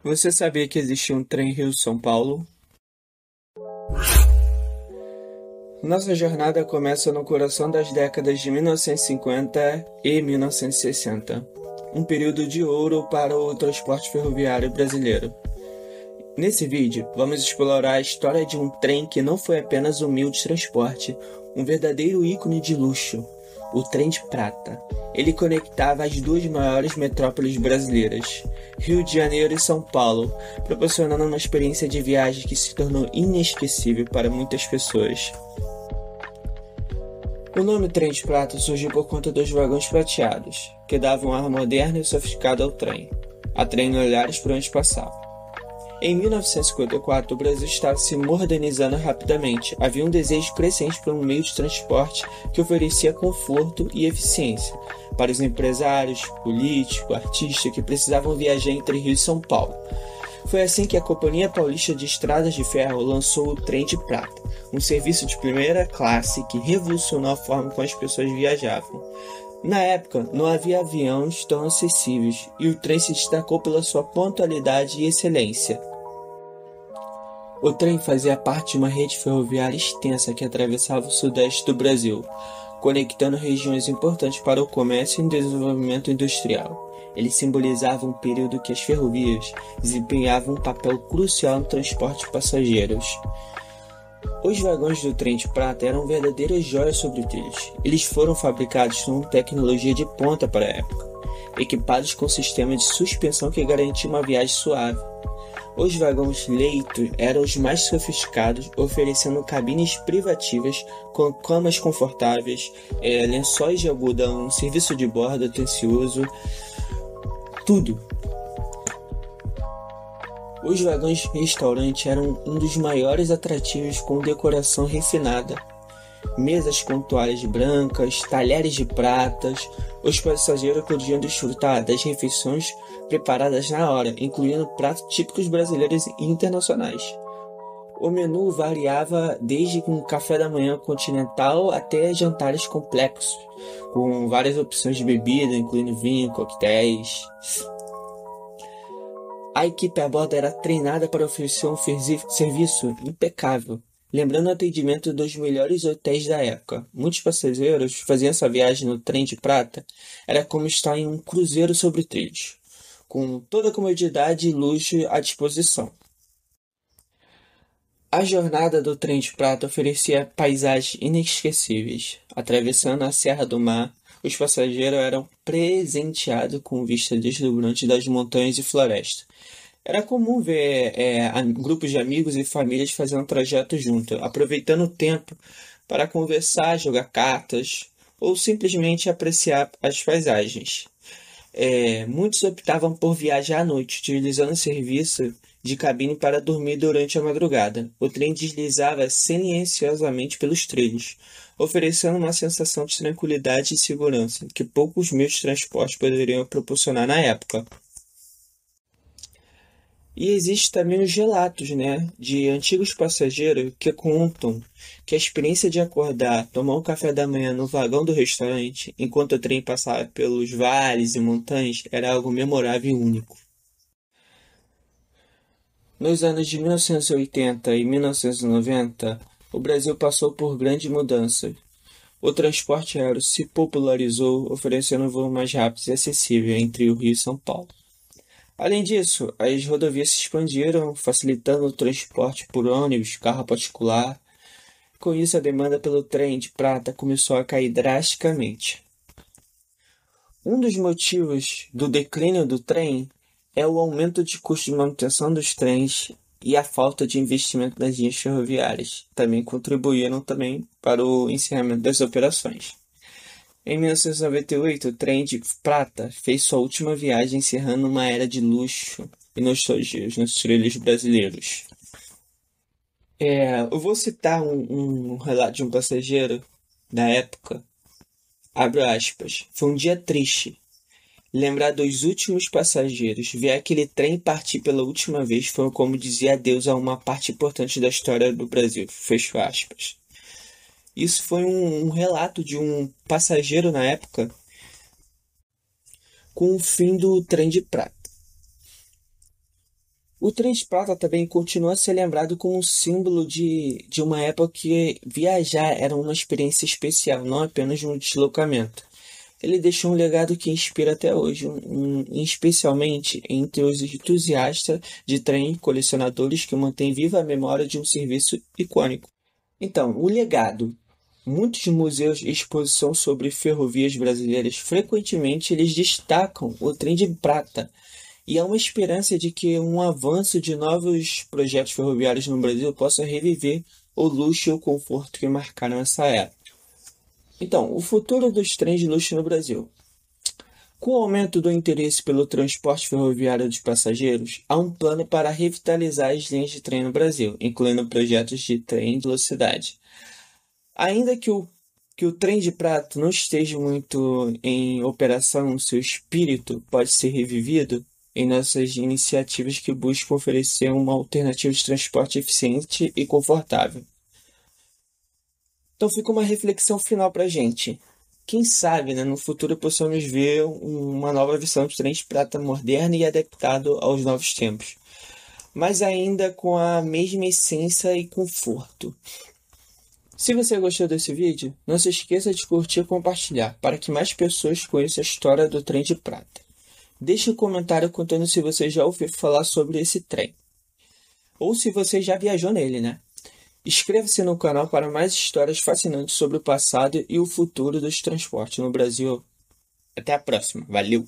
Você sabia que existia um trem Rio-São Paulo? Nossa jornada começa no coração das décadas de 1950 e 1960, um período de ouro para o transporte ferroviário brasileiro. Nesse vídeo, vamos explorar a história de um trem que não foi apenas um meio de transporte, um verdadeiro ícone de luxo, o Trem de Prata. Ele conectava as duas maiores metrópoles brasileiras, Rio de Janeiro e São Paulo, proporcionando uma experiência de viagem que se tornou inesquecível para muitas pessoas. O nome Trem de Prata surgiu por conta dos vagões prateados, que davam um ar moderno e sofisticado ao trem, atraindo olhares por onde passava. Em 1954, o Brasil estava se modernizando rapidamente. Havia um desejo crescente por um meio de transporte que oferecia conforto e eficiência para os empresários, políticos, artistas que precisavam viajar entre Rio e São Paulo. Foi assim que a Companhia Paulista de Estradas de Ferro lançou o Trem de Prata, um serviço de primeira classe que revolucionou a forma como as pessoas viajavam. Na época, não havia aviões tão acessíveis e o trem se destacou pela sua pontualidade e excelência. O trem fazia parte de uma rede ferroviária extensa que atravessava o sudeste do Brasil, conectando regiões importantes para o comércio e desenvolvimento industrial. Ele simbolizava um período que as ferrovias desempenhavam um papel crucial no transporte de passageiros. Os vagões do Trem de Prata eram verdadeiras joias sobre trilhos. Eles foram fabricados com tecnologia de ponta para a época, equipados com sistema de suspensão que garantia uma viagem suave. Os vagões leito eram os mais sofisticados, oferecendo cabines privativas com camas confortáveis, lençóis de algodão, serviço de bordo atencioso, tudo. Os vagões restaurante eram um dos maiores atrativos, com decoração refinada. Mesas com toalhas brancas, talheres de pratas. Os passageiros podiam desfrutar das refeições preparadas na hora, incluindo pratos típicos brasileiros e internacionais. O menu variava desde um café da manhã continental até jantares complexos, com várias opções de bebida, incluindo vinho, coquetéis. A equipe a bordo era treinada para oferecer um serviço impecável, lembrando o atendimento dos melhores hotéis da época. Muitos passageiros faziam essa viagem no Trem de Prata, era como estar em um cruzeiro sobre trilhos, com toda a comodidade e luxo à disposição. A jornada do Trem de Prata oferecia paisagens inesquecíveis. Atravessando a Serra do Mar, os passageiros eram presenteados com vista deslumbrante das montanhas e florestas. Era comum ver grupos de amigos e famílias fazendo trajeto junto, aproveitando o tempo para conversar, jogar cartas ou simplesmente apreciar as paisagens. Muitos optavam por viajar à noite, utilizando o serviço de cabine para dormir durante a madrugada. O trem deslizava silenciosamente pelos trilhos, oferecendo uma sensação de tranquilidade e segurança que poucos meios de transporte poderiam proporcionar na época. E existe também os relatos, de antigos passageiros que contam que a experiência de acordar, tomar um café da manhã no vagão do restaurante, enquanto o trem passava pelos vales e montanhas, era algo memorável e único. Nos anos de 1980 e 1990, o Brasil passou por grandes mudanças. O transporte aéreo se popularizou, oferecendo um voo mais rápido e acessível entre o Rio e São Paulo. Além disso, as rodovias se expandiram, facilitando o transporte por ônibus, carro particular. Com isso, a demanda pelo Trem de Prata começou a cair drasticamente. Um dos motivos do declínio do trem é o aumento de custo de manutenção dos trens e a falta de investimento nas linhas ferroviárias. Também contribuíram para o encerramento das operações. Em 1998, o Trem de Prata fez sua última viagem, encerrando uma era de luxo e nostalgia nos trilhos brasileiros. Eu vou citar um relato de um passageiro da época. Abro aspas. Foi um dia triste. Lembrar dos últimos passageiros, ver aquele trem partir pela última vez foi como dizer adeus a uma parte importante da história do Brasil. Fecho aspas. Isso foi um relato de um passageiro na época com o fim do Trem de Prata. O trem de prata também continua a ser lembrado como um símbolo de uma época que viajar era uma experiência especial, não apenas um deslocamento. Ele deixou um legado que inspira até hoje, especialmente entre os entusiastas de trem e colecionadores que mantêm viva a memória de um serviço icônico. Então, o legado. Muitos museus e exposições sobre ferrovias brasileiras frequentemente eles destacam o trem de prata, e há uma esperança de que um avanço de novos projetos ferroviários no Brasil possa reviver o luxo e o conforto que marcaram essa era. Então, o futuro dos trens de luxo no Brasil. Com o aumento do interesse pelo transporte ferroviário de passageiros, há um plano para revitalizar as linhas de trem no Brasil, incluindo projetos de trem de velocidade. Ainda que o trem de prata não esteja muito em operação, seu espírito pode ser revivido em nossas iniciativas que buscam oferecer uma alternativa de transporte eficiente e confortável. Então fica uma reflexão final para a gente. Quem sabe, né, no futuro possamos ver uma nova versão de trem de prata moderna e adaptado aos novos tempos, mas ainda com a mesma essência e conforto. Se você gostou desse vídeo, não se esqueça de curtir e compartilhar para que mais pessoas conheçam a história do trem de prata. Deixe um comentário contando se você já ouviu falar sobre esse trem, ou se você já viajou nele, né? Inscreva-se no canal para mais histórias fascinantes sobre o passado e o futuro dos transportes no Brasil. Até a próxima, valeu!